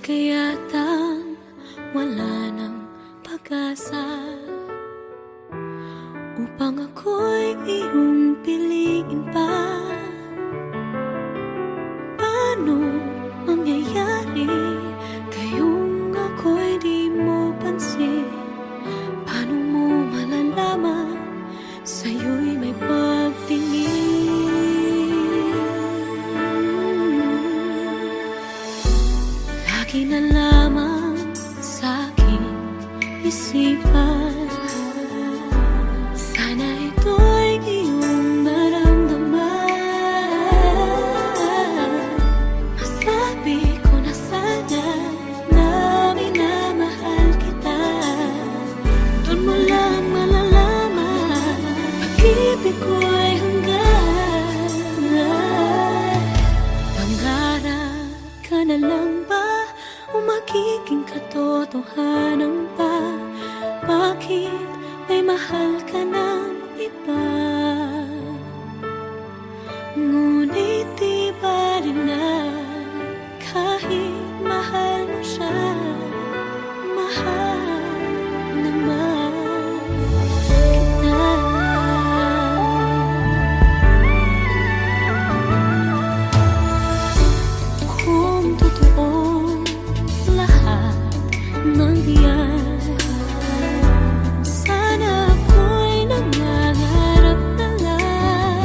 kayatang wala ng pag-asa upang ako'y iyong piliin pa? Paano mangyayari kayong ako'y di mo pansin? Paano mo malalaman sa'yo'y may pagtingin? Lagi na lamang sa'king isipan, sana ito'y iyong maramdaman. Masabi ko na sana na minamahal kita. Doon mo lang malalaman pag-ibig ko'y hanggan. Pangarap ka na lang ba o magiging katotohanan pa? Bakit may mahal ka ng iba? Ngunit di ba rin na kahit mahal mo siya, mahal naman kita. Kung totoo lahat ng diyan, sana ako'y nangangarap na lang.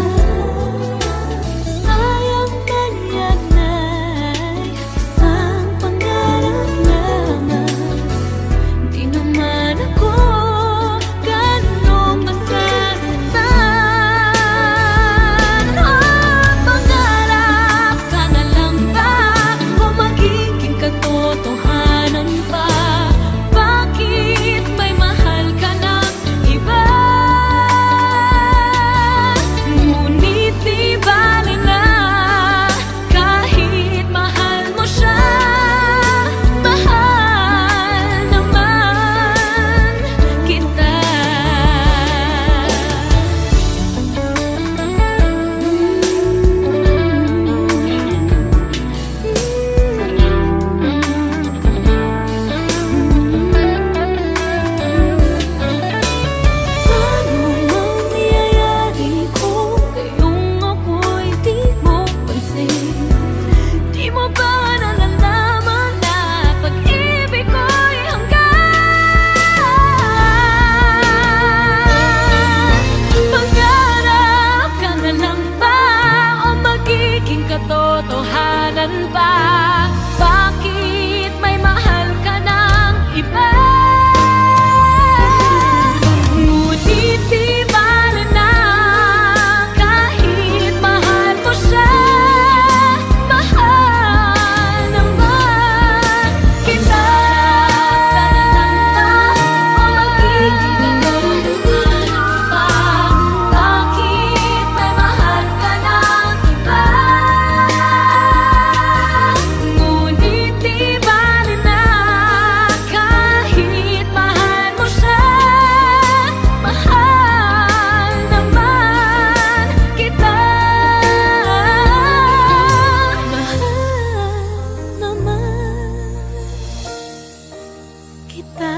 Sayang man yan ay isang pangarap lamang. Di naman ako ganong masasaktan. Pangarap ka na lang ba o magiging katotohanan pa? Bakit may mahal ka ng iba? Ngunit di bale na kahit mahal mo siya, mahal naman kita. Paano mangyayari kung ngayong ako'y di mo pansin? Di mo ba nalalaman na pag-ibig ko'y hanggan? Pangarap ka na lang ba o magiging katotohanan pa? Bakit may mahal ka ng iba? Ngunit di bale na kahit mahal mo siya, mahal naman kita. O magiging katotohanan pa? Bakit may mahal ka ng iba? Ngunit di bale na kahit mahal mo siya, mahal naman kita. Mahal naman kita.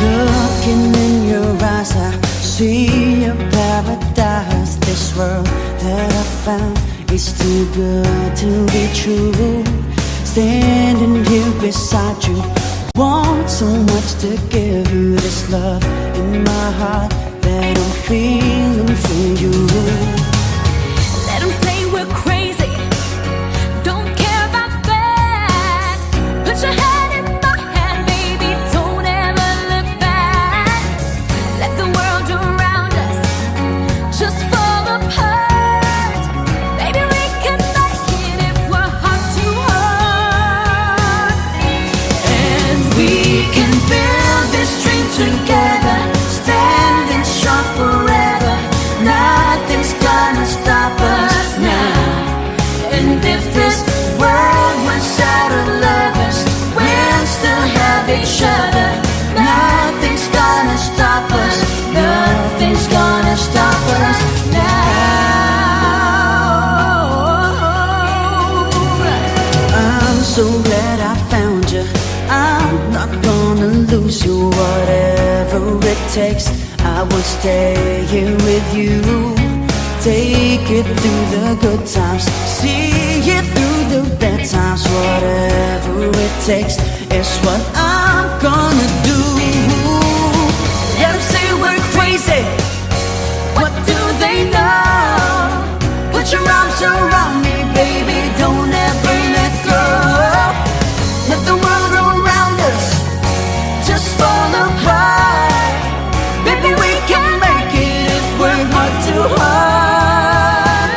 Looking in your eyes, I see a paradise. This world that I found is too good to be true. Standing here beside you, want so much to give you this love in my heart that I'm feeling for you. Let 'em say we're crazy, don't care about that. Put your hand in my hand, baby, don't ever look back. Let the world around us just fall apart. Baby, we can make it if we're heart to heart. And we can build this dream together, standing strong forever. Nothing's gonna stop us now. And if this world runs out of lovers, we'll still have each other. Nothing's gonna stop us. Nothing's gonna stop us now. I'm so glad I found you. I'm not gonna lose you. Whatever it takes, I will stay here with you. Take it through the good times, see it through the bad times. Whatever it takes is what I'm gonna do. Let 'em say we're crazy, what do they know? Put your arms around me, baby, don't ever let go. Let the world around us just fall apart. Baby, we can make it if we're heart to heart.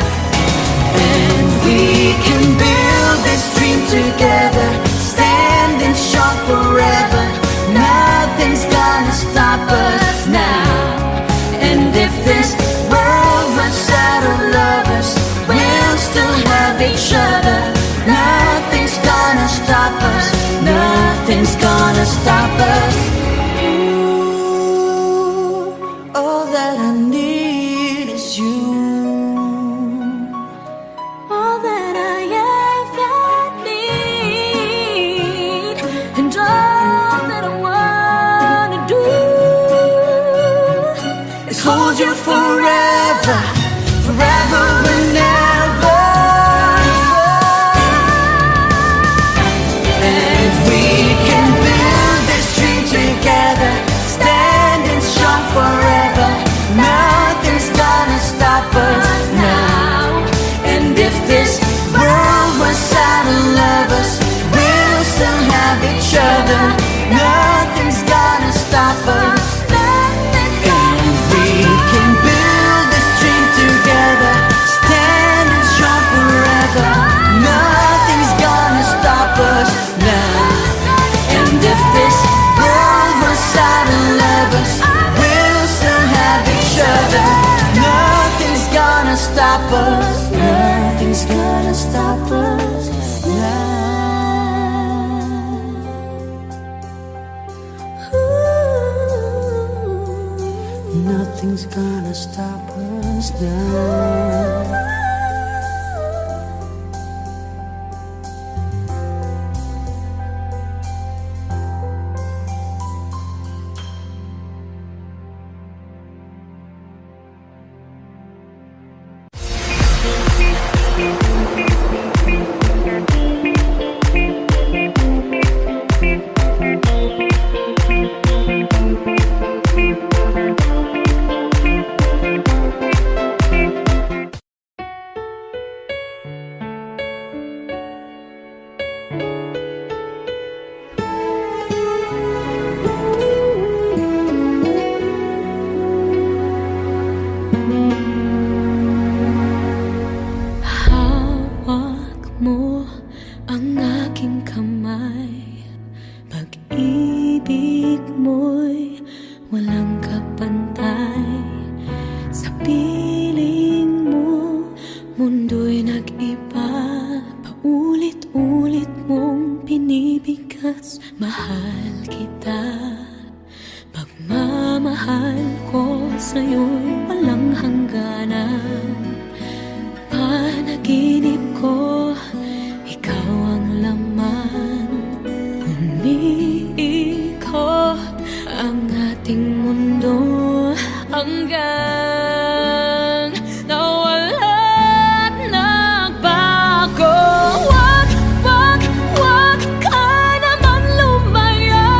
And we can build this dream together, standing strong forever. Nothing's gonna stop us now. And if this world runs out of lovers, we'll still have each other. Nothing's gonna stop us. Nothing's gonna stop us. Ooh, all that I need is you. All that I ever need, and all that I wanna do Is hold you forever, forever and ever. And we can build this dream together, standing strong forever. Nothing's gonna stop us now. And if this world was out of lovers, we'll still have each other. Nothing's gonna stop us. And we can build this dream together, standing strong forever. Nothing's gonna stop us now. And if this world was out of lovers, we'll still have each other. Nothing's gonna stop us. Nothing's gonna stop us now. Nothing's gonna stop us now. Hawak mo ang aking kamay. Pag-ibig mo'y walang kapantay. Sa piling mo, mundo'y nag-iba. Paulit-ulit mong pinibigkas. Mahal kita. Pagmamahal ko sa'yo'y walang hangganan. Panaginip ko, ikaw ang laman. Umiikot ang ating mundo hanggang nawala't nagbago. Wag ka naman lumayo.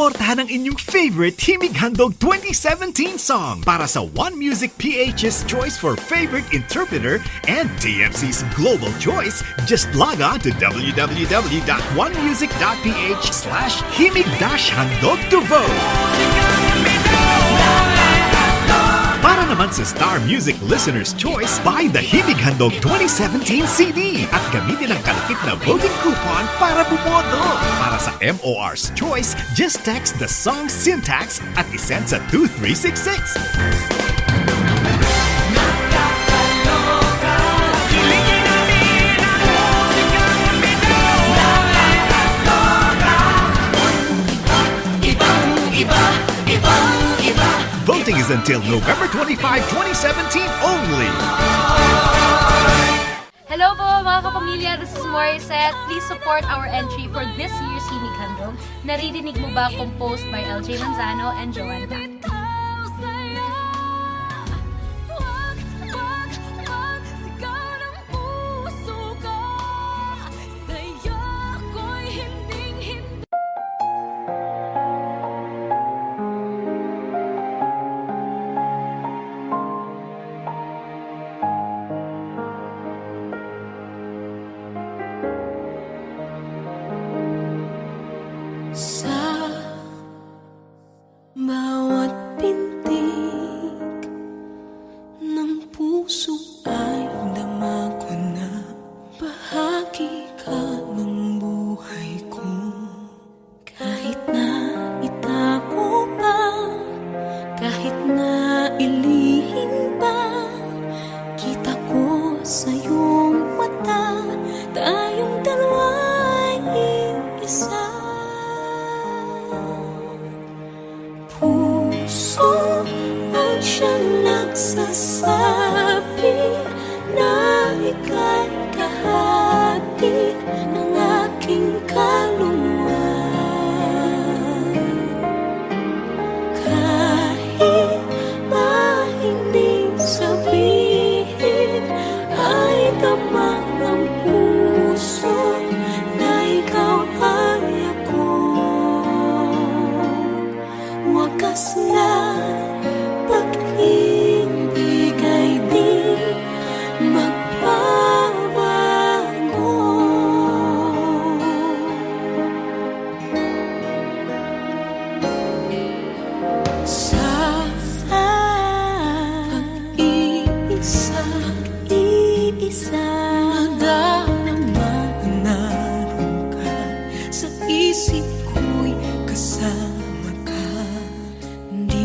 Suportahan ang inyong favorite Himig Handog 2017 song para sa One Music PH's choice for favorite interpreter and TFC's global choice. Just log on to www.onemusic.ph/himig-handog to vote. Para naman sa Star Music Listener's Choice, buy the Himig Handog 2017 CD at gamitin ang kalakip na voting coupon para bumoto. Para sa MOR's Choice, just text the song syntax at isend sa 2366. Voting is until November 25, 2017 only. Hello po mga kapamilya, this is Morissette. Please support our entry for this year's Himig Handog. Naririnig mo ba composed by LJ Manzano and Joanne Tac. Sa bawat pintig ng puso ay dama ko na bahagi ka ng buhay ko. Kahit na itago pa, kahit na ilihim pa, kita ko sa iyong mata, tayong dalawa'y iisa. Puso ang siyang nagsasabi na ika'y kahati ng aking kaluluwa. Kahit ba hindi sabihin, ay damang ng puso na ikaw ay ako. Wakas na pag-ibig ay di magbabago. Sa pag-iisa, nadarama na naroon ka sa isip ko'y kasama ka. Di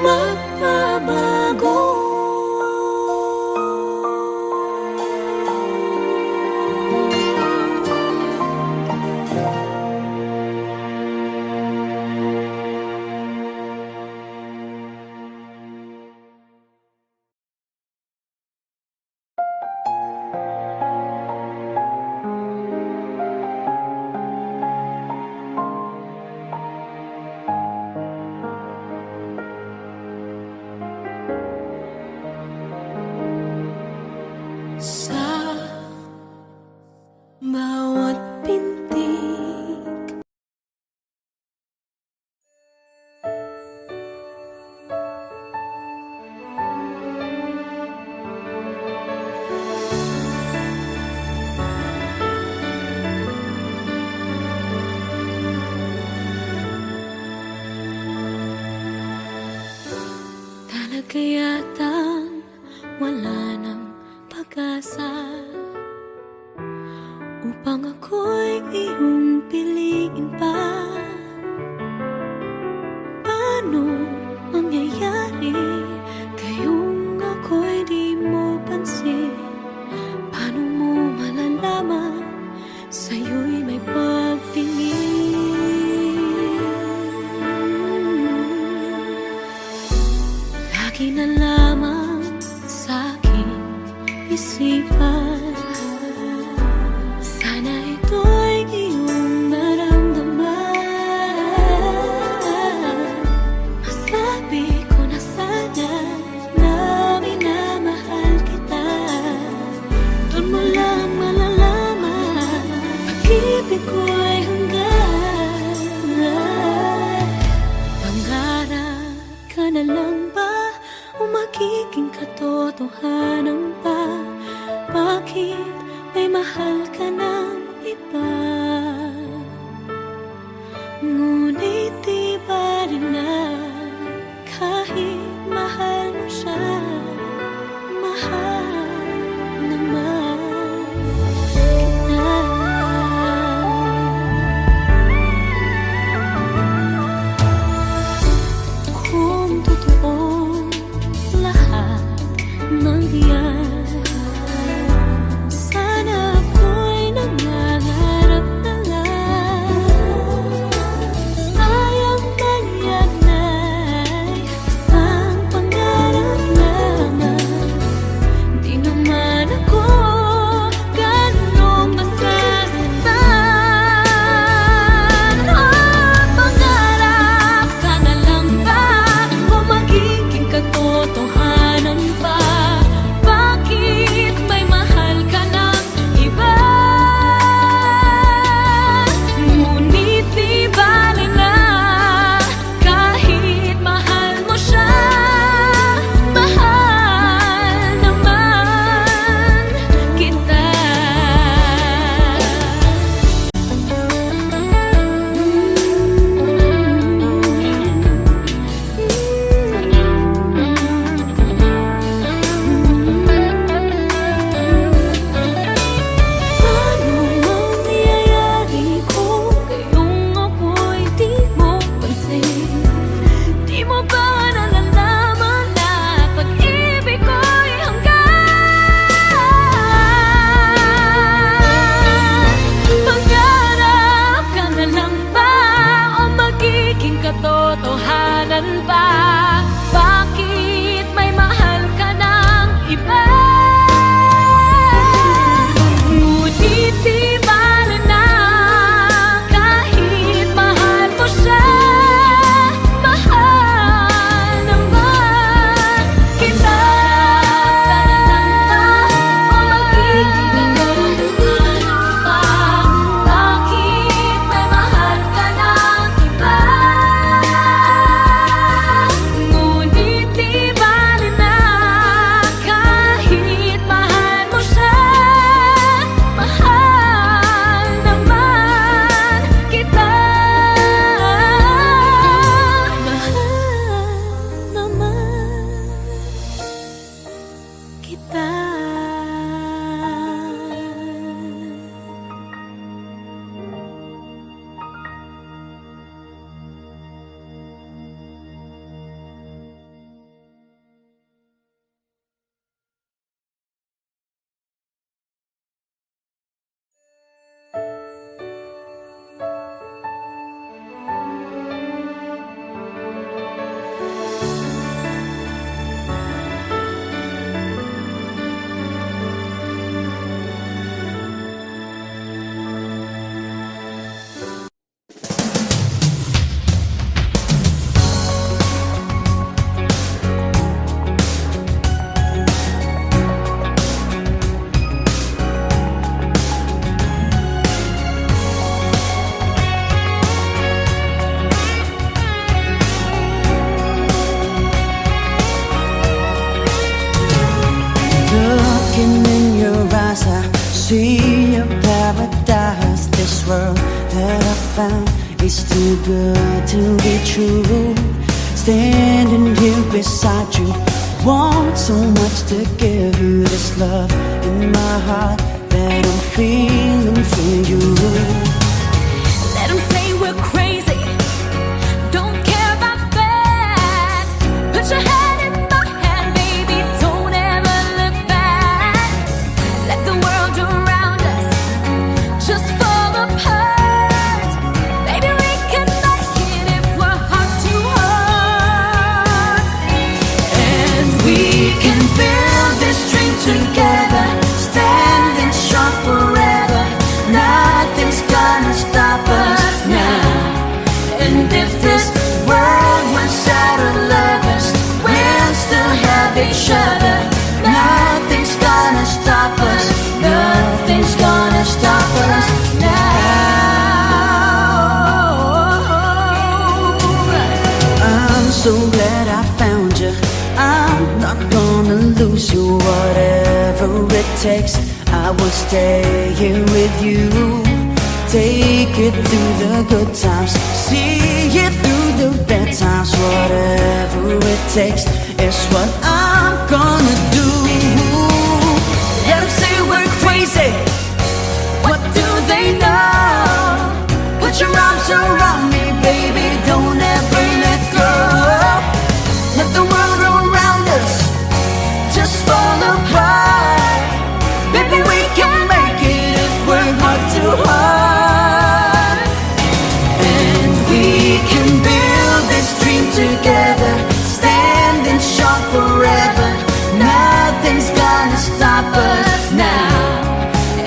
magbabago. Sa bawat pintig, talaga yatang wala nang pag-asa upang ako'y iyong piliin pa. Paano mangyayari kayong ako'y di mo pansin? Paano mo malalaman sa'yo'y may pagtingin? Lagi na lamang sa'king isipan, sana ito'y iyong maramdaman. Masabi ko na sana na minamahal kita. Doon mo lang malalaman pag-ibig ko'y hanggan. Pangarap ka na lang ba o magiging katotohanan pa? Bakit may mahal ka ng iba? Ngunit di ba rin na kahit mahal mo siya, mahal naman kita. Kung totoo lahat ng iyan, sana ako'y nangangarap see a paradise. This world that I found is too good to be true. Standing here beside you, want so much to give you this love in my heart that I'm feeling for you. Let 'em say we're crazy, don't care about that. Put your hand in my hand, baby, don't ever look back. Let the world around us just fall apart. Baby, we can make it if we're heart to heart. And we can build this dream together, standing strong forever. Nothing's gonna stop us now. And if this world runs out of lovers, we'll still have each other. Nothing's gonna stop us. Nothing's gonna stop us now. I'm so glad I found you. I'm not gonna lose you. Whatever it takes, I will stay here with you. Take it through the good times, see it through the bad times. Whatever it takes is what I'm gonna do. Let 'em say we're crazy, what do they know? Put your arms around me, baby, don't ever let go. Let the world around us just fall apart. Baby, we can make it if we're heart to heart. And we can build this dream together, standing strong forever. Nothing's gonna stop us now.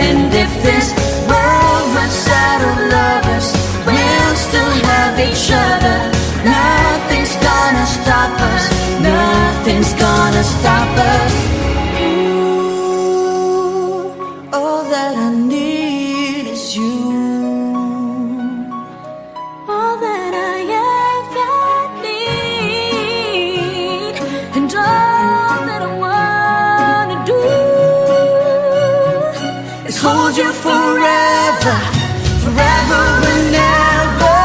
And if this world runs out of lovers, we'll still have each other. Nothing's gonna stop us. Nothing's gonna stop us. Ooh, all that I need is you. All that I ever need, and all that I wanna do Is hold you forever, forever and ever.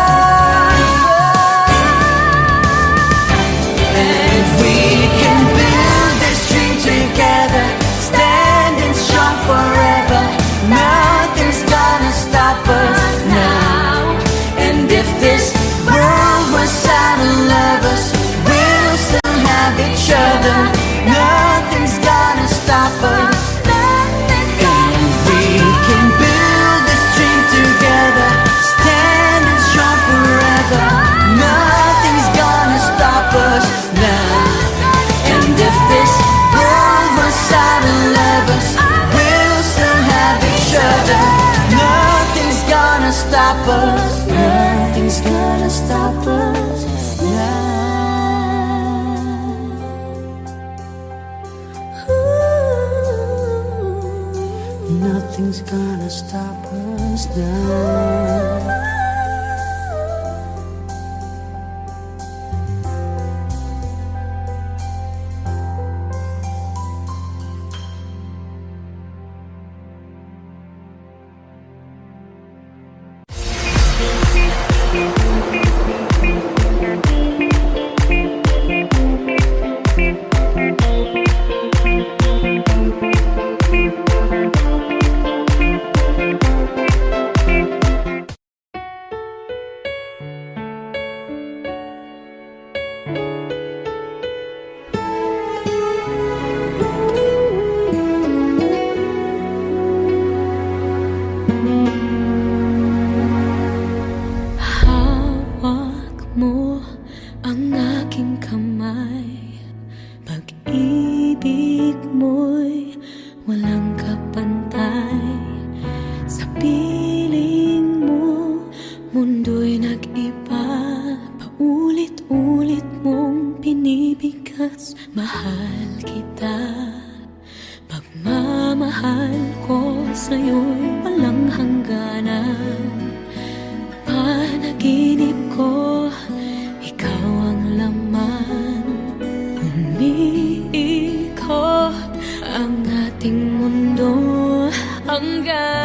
And we can build this dream together, standing strong forever. Nothing's gonna stop us now. And if this world was out of lovers, we'll still have each other. Nothing's gonna stop us. And we can build this dream together, standing strong forever. Nothing's gonna stop us now. And if this world was out of lovers, we'll still have each other. Nothing's gonna stop us. Nothing's gonna stop us now. Nothing's gonna stop us now. Hawak mo ang aking kamay. Pag-ibig mo'y walang kapantay. Sa piling mo, mundo'y nag-iba. Paulit-ulit mong pinibigkas. Mahal kita. Pagmamahal ko sa'yo'y walang hangganan. Panaginip ko, ikaw ang laman. Umiikot ang ating mundo hanggang girl.